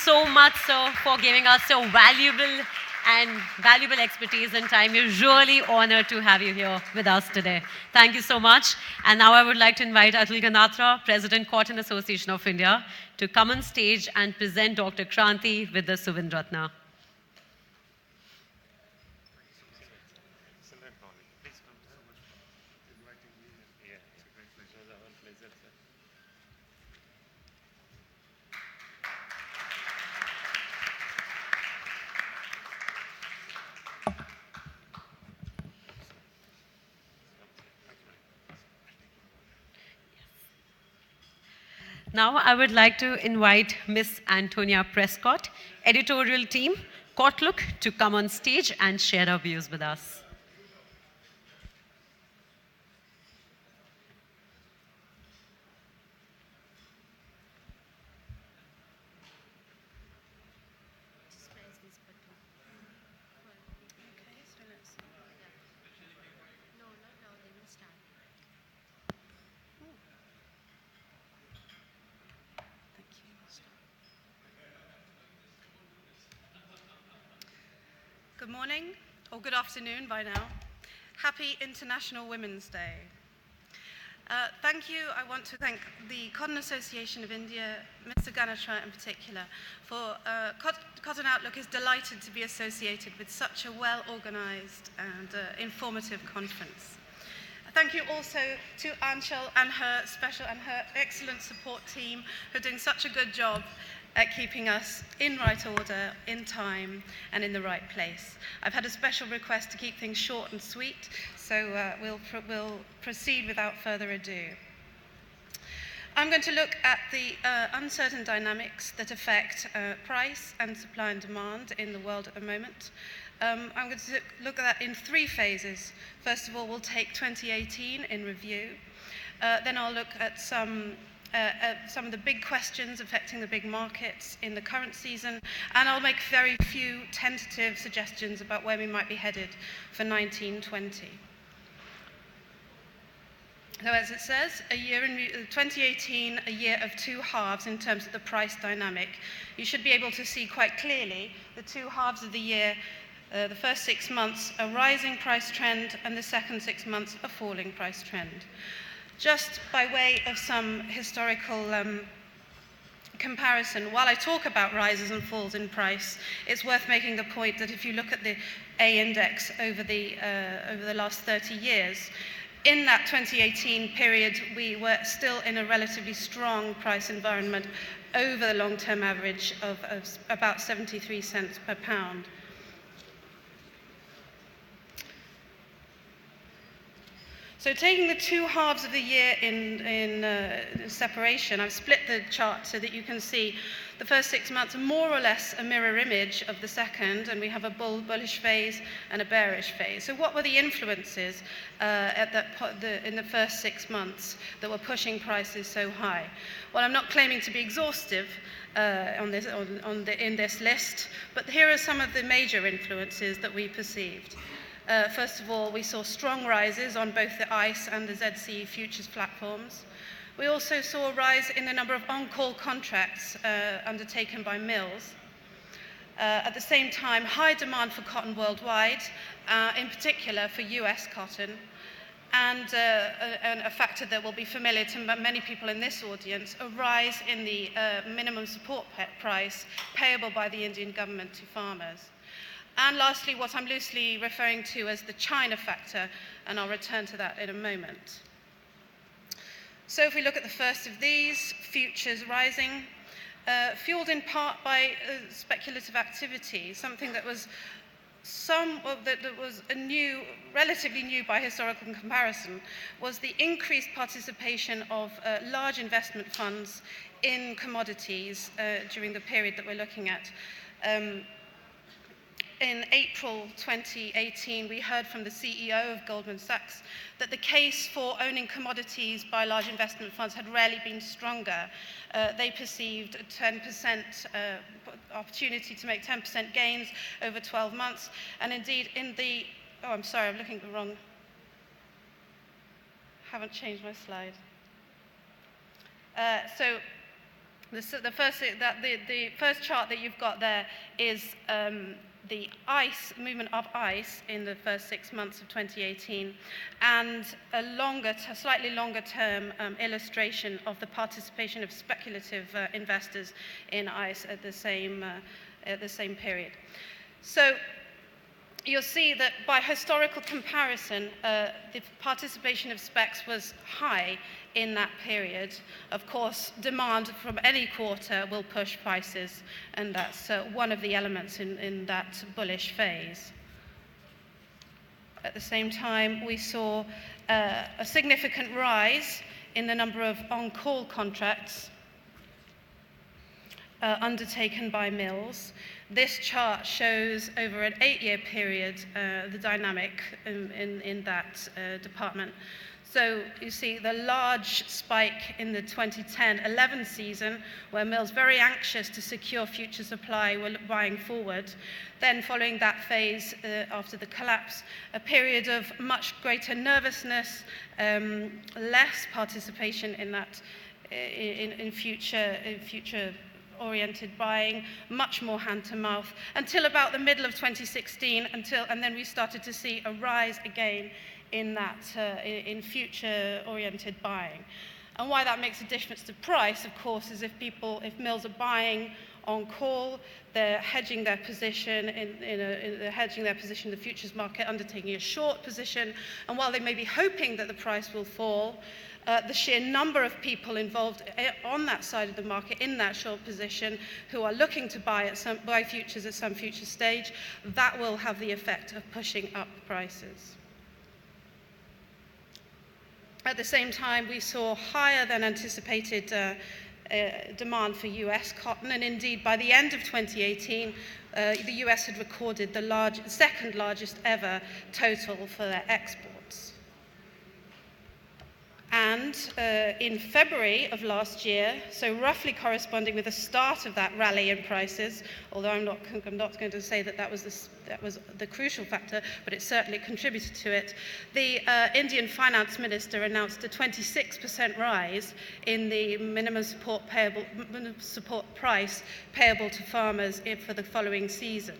so much so for giving us so valuable expertise and time. We're really honored to have you here with us today. Thank you so much. And now I would like to invite Atul Ganatra, President, Cotton Association of India, to come on stage and present Dr. Kranti with the Suvin Ratna. Now I would like to invite Ms. Antonia Prescott, editorial team, Kotlook, to come on stage and share her views with us. Good morning, or good afternoon by now. Happy International Women's Day. Thank you. I want to thank the Cotton Association of India, Mr. Ganatra in particular, for Cotton Outlook is delighted to be associated with such a well-organized and informative conference. Thank you also to Anchal and her excellent support team who are doing such a good job at keeping us in right order, in time, and in the right place. I've had a special request to keep things short and sweet, so we'll proceed without further ado. I'm going to look at the uncertain dynamics that affect price and supply and demand in the world at the moment. I'm going to look at that in three phases. First of all, we'll take 2018 in review. Then I'll look at some of the big questions affecting the big markets in the current season, and I'll make very few tentative suggestions about where we might be headed for 1920. So as it says, 2018, a year of two halves in terms of the price dynamic. You should be able to see quite clearly the two halves of the year, the first 6 months, a rising price trend, and the second 6 months, a falling price trend. Just by way of some historical comparison, while I talk about rises and falls in price, it's worth making the point that if you look at the A index over the last 30 years, in that 2018 period, we were still in a relatively strong price environment over the long-term average of about 73 cents per pound. So taking the two halves of the year in separation, I've split the chart so that you can see the first 6 months are more or less a mirror image of the second, and we have a bullish phase and a bearish phase. So what were the influences in the first 6 months that were pushing prices so high? Well, I'm not claiming to be exhaustive in this list, but here are some of the major influences that we perceived. First of all, we saw strong rises on both the ICE and the ZCE futures platforms. We also saw a rise in the number of on-call contracts undertaken by mills. At the same time, high demand for cotton worldwide, in particular for US cotton, and a factor that will be familiar to many people in this audience, a rise in the minimum support price payable by the Indian government to farmers. And lastly, what I'm loosely referring to as the China factor, and I'll return to that in a moment. So if we look at the first of these, futures rising, fueled in part by speculative activity, something that was relatively new by historical comparison, was the increased participation of large investment funds in commodities during the period that we're looking at. In April 2018, we heard from the CEO of Goldman Sachs that the case for owning commodities by large investment funds had rarely been stronger. They perceived a 10% opportunity to make 10% gains over 12 months. And indeed, I'm sorry, I'm looking at the wrong, haven't changed my slide. So The first chart that you've got there is the movement of ice in the first 6 months of 2018, and a slightly longer term illustration of the participation of speculative investors in ice at the same period. So you'll see that by historical comparison, the participation of specs was high in that period. Of course, demand from any quarter will push prices, and that's one of the elements in that bullish phase. At the same time, we saw a significant rise in the number of on-call contracts undertaken by mills. This chart shows over an 8-year period the dynamic in that department. So you see the large spike in the 2010-11 season, where mills very anxious to secure future supply were buying forward. Then following that phase, after the collapse, a period of much greater nervousness, less participation in that in future oriented buying, much more hand to mouth, until about the middle of 2016, and then we started to see a rise again in that in future oriented buying. And why that makes a difference to price, of course, is if mills are buying on call, they're hedging their position they're hedging their position in the futures market, undertaking a short position, and while they may be hoping that the price will fall, the sheer number of people involved on that side of the market in that short position who are looking to buy futures at some future stage, that will have the effect of pushing up prices. At the same time, we saw higher than anticipated demand for US cotton, and indeed by the end of 2018, the US had recorded the second largest ever total for their exports. And in February of last year, so roughly corresponding with the start of that rally in prices, although I'm not going to say that was the crucial factor, but it certainly contributed to it, the Indian finance minister announced a 26% rise in the minimum support price payable to farmers for the following season.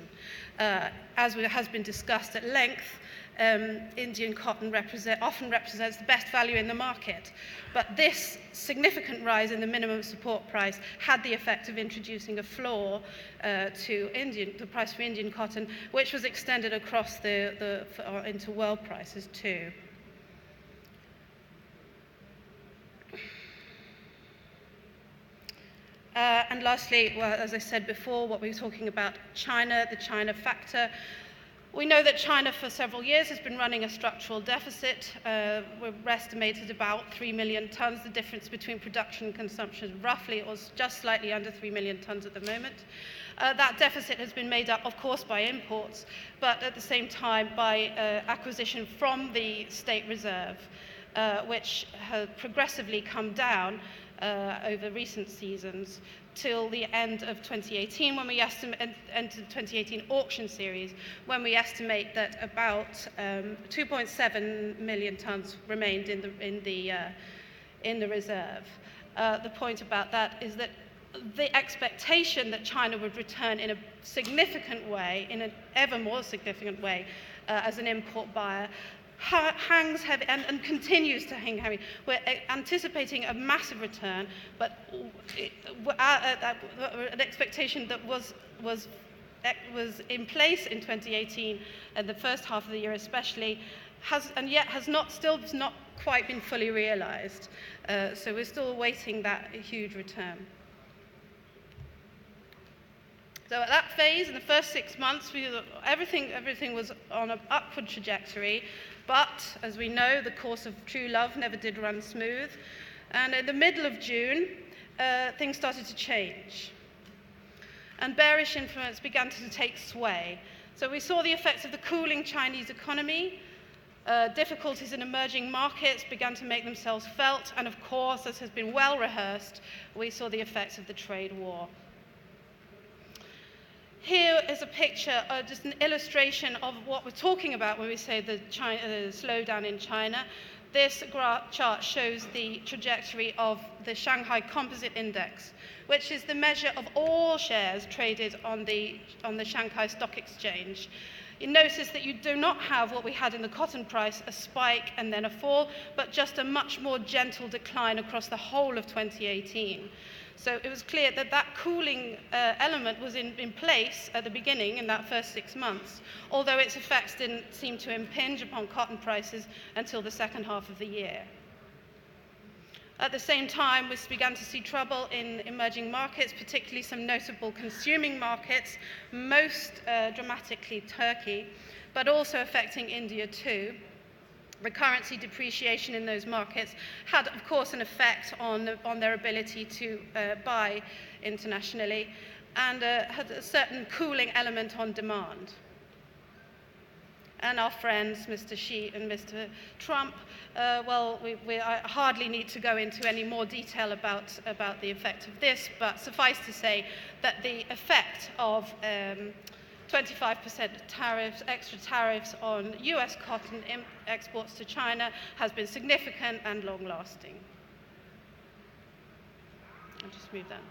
As has been discussed at length, Indian cotton often represents the best value in the market, but this significant rise in the minimum support price had the effect of introducing a floor to the price for Indian cotton, which was extended across into world prices too. And lastly, well, as I said before, what we were talking about China, the China factor. We know that China for several years has been running a structural deficit. We're estimated about 3 million tons. The difference between production and consumption roughly or just slightly under 3 million tons at the moment. That deficit has been made up, of course, by imports, but at the same time by acquisition from the State Reserve, which has progressively come down over recent seasons till the end of 2018, when we entered the 2018 auction series, when we estimate that about 2.7 million tons remained in the reserve. The point about that is that the expectation that China would return in a significant way, in an ever more significant way, as an import buyer, hangs heavy and continues to hang heavy. We're anticipating a massive return, but an expectation that was in place in 2018 and the first half of the year especially, has not quite been fully realized. So we're still awaiting that huge return. So at that phase, in the first 6 months, everything was on an upward trajectory. But, as we know, the course of true love never did run smooth. And in the middle of June, things started to change. And bearish influence began to take sway. So we saw the effects of the cooling Chinese economy. Difficulties in emerging markets began to make themselves felt. And of course, as has been well rehearsed, we saw the effects of the trade war. Here is a picture, just an illustration of what we're talking about when we say the slowdown in China. this chart shows the trajectory of the Shanghai Composite Index, which is the measure of all shares traded on the Shanghai Stock Exchange. You notice that you do not have what we had in the cotton price, a spike and then a fall, but just a much more gentle decline across the whole of 2018. So it was clear that that cooling element was in place at the beginning in that first 6 months, although its effects didn't seem to impinge upon cotton prices until the second half of the year. At the same time, we began to see trouble in emerging markets, particularly some notable consuming markets, most dramatically Turkey, but also affecting India too. The currency depreciation in those markets had, of course, an effect on their ability to buy internationally and had a certain cooling element on demand. And our friends, Mr. Xi and Mr. Trump, I hardly need to go into any more detail about the effect of this, but suffice to say that the effect of 25% tariffs, extra tariffs on US cotton exports to China has been significant and long-lasting. I'll just move that.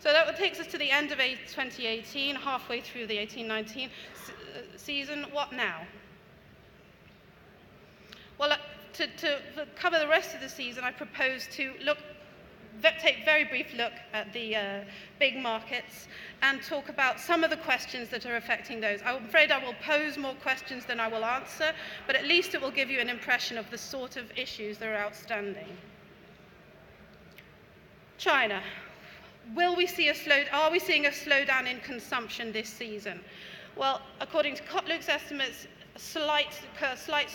So that takes us to the end of 2018, halfway through the 18-19 season. What now? Well, to cover the rest of the season, I propose to take a very brief look at the big markets and talk about some of the questions that are affecting those. I'm afraid I will pose more questions than I will answer, but at least it will give you an impression of the sort of issues that are outstanding. China. Are we seeing a slowdown in consumption this season? Well, according to Kotluck's estimates, a slight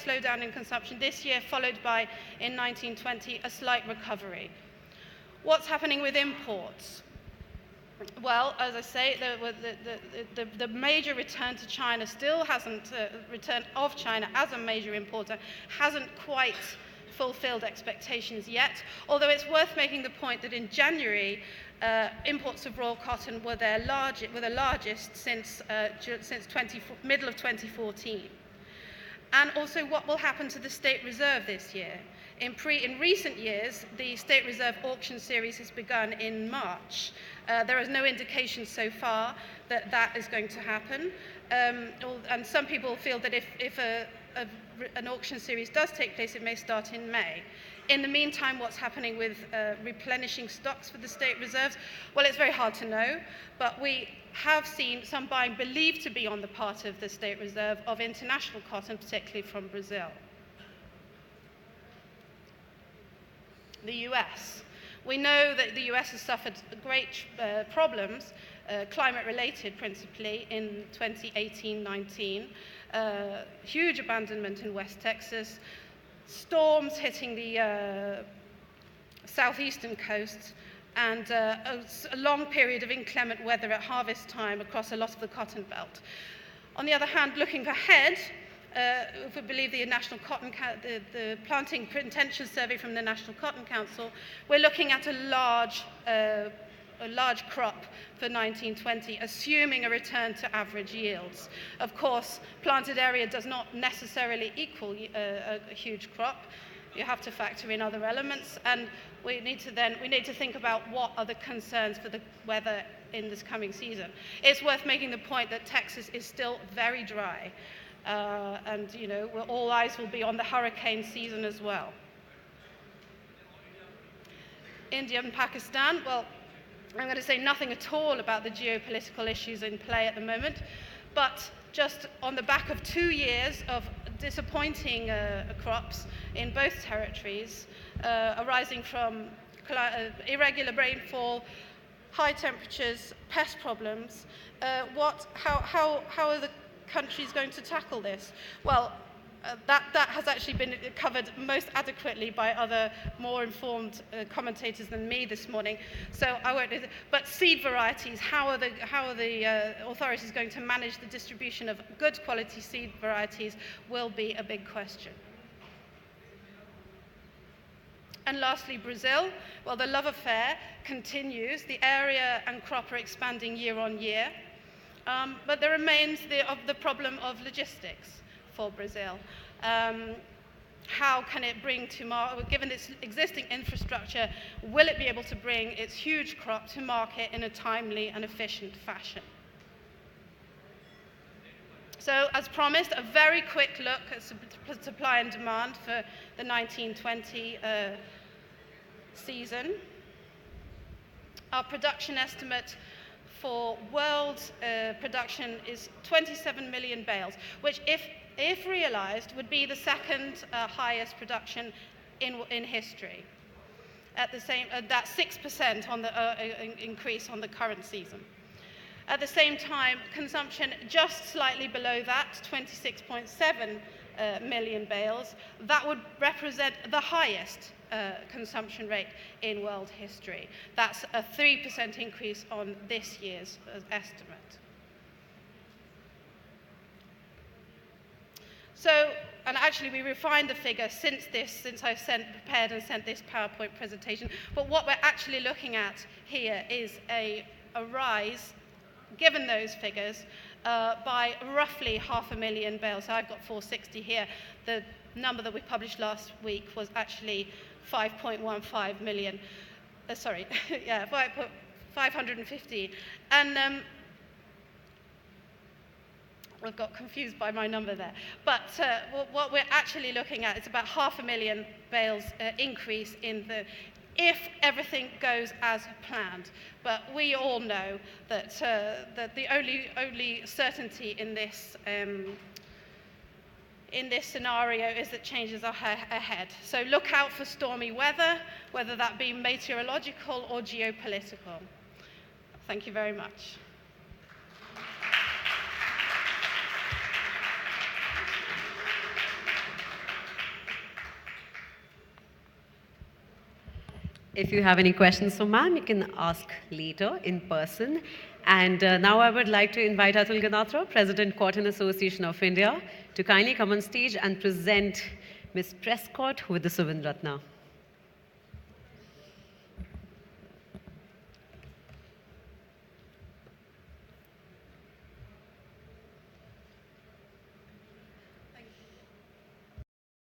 slowdown in consumption this year, followed by, in 1920, a slight recovery. What's happening with imports? Well, as I say, the major return to China still hasn't, return of China as a major importer hasn't quite fulfilled expectations yet, although it's worth making the point that in January, imports of raw cotton were the largest since middle of 2014. And also what will happen to the State Reserve this year. In recent years, the State Reserve auction series has begun in March. There is no indication so far that that is going to happen. And some people feel that if an auction series does take place, it may start in May. In the meantime, what's happening with replenishing stocks for the State Reserves? Well, it's very hard to know, but we have seen some buying believed to be on the part of the State Reserve of international cotton, particularly from Brazil. The US. We know that the US has suffered great problems, climate-related principally, in 2018-19. Huge abandonment in West Texas, storms hitting the southeastern coast, and a long period of inclement weather at harvest time across a lot of the cotton belt. On the other hand, looking ahead, if we believe the the Planting Intentions Survey from the National Cotton Council, we're looking at a large crop for 1920, assuming a return to average yields. Of course, planted area does not necessarily equal a huge crop. You have to factor in other elements, and we need to think about what are the concerns for the weather in this coming season. It's worth making the point that Texas is still very dry, and all eyes will be on the hurricane season as well. India and Pakistan, well, I'm going to say nothing at all about the geopolitical issues in play at the moment, but just on the back of 2 years of disappointing crops in both territories, arising from irregular rainfall, high temperatures, pest problems, how are the countries going to tackle this? Well, that has actually been covered most adequately by other more informed commentators than me this morning. So I won't. But seed varieties, how are the authorities going to manage the distribution of good quality seed varieties will be a big question. And lastly, Brazil. Well, the love affair continues. The area and crop are expanding year on year, but there remains the problem of logistics for Brazil. how can it bring to market, given its existing infrastructure, will it be able to bring its huge crop to market in a timely and efficient fashion? So, as promised, a very quick look at supply and demand for the 1920 season. Our production estimate for world production is 27 million bales, which, if realized, would be the second highest production in history. At the same, that's 6% on the increase on the current season. At the same time, consumption just slightly below that, 26.7 million bales. That would represent the highest consumption rate in world history. That's a 3% increase on this year's estimate. So, and actually we refined the figure since I prepared and sent this PowerPoint presentation, but what we're actually looking at here is a rise, given those figures, by roughly 500,000 bales. So I've got 460 here. The number that we published last week was actually 5.15 million. Sorry, yeah, 550. And I got confused by my number there. But what we're actually looking at is about 500,000 bales increase in the, if everything goes as planned. But we all know that, that the only certainty in this scenario is that changes are ahead. So look out for stormy weather, whether that be meteorological or geopolitical. Thank you very much. If you have any questions for ma'am, you can ask later in person. And now I would like to invite Atul Ganatra, President, Cotton Association of India, to kindly come on stage and present Ms. Prescott with the Suvin Ratna.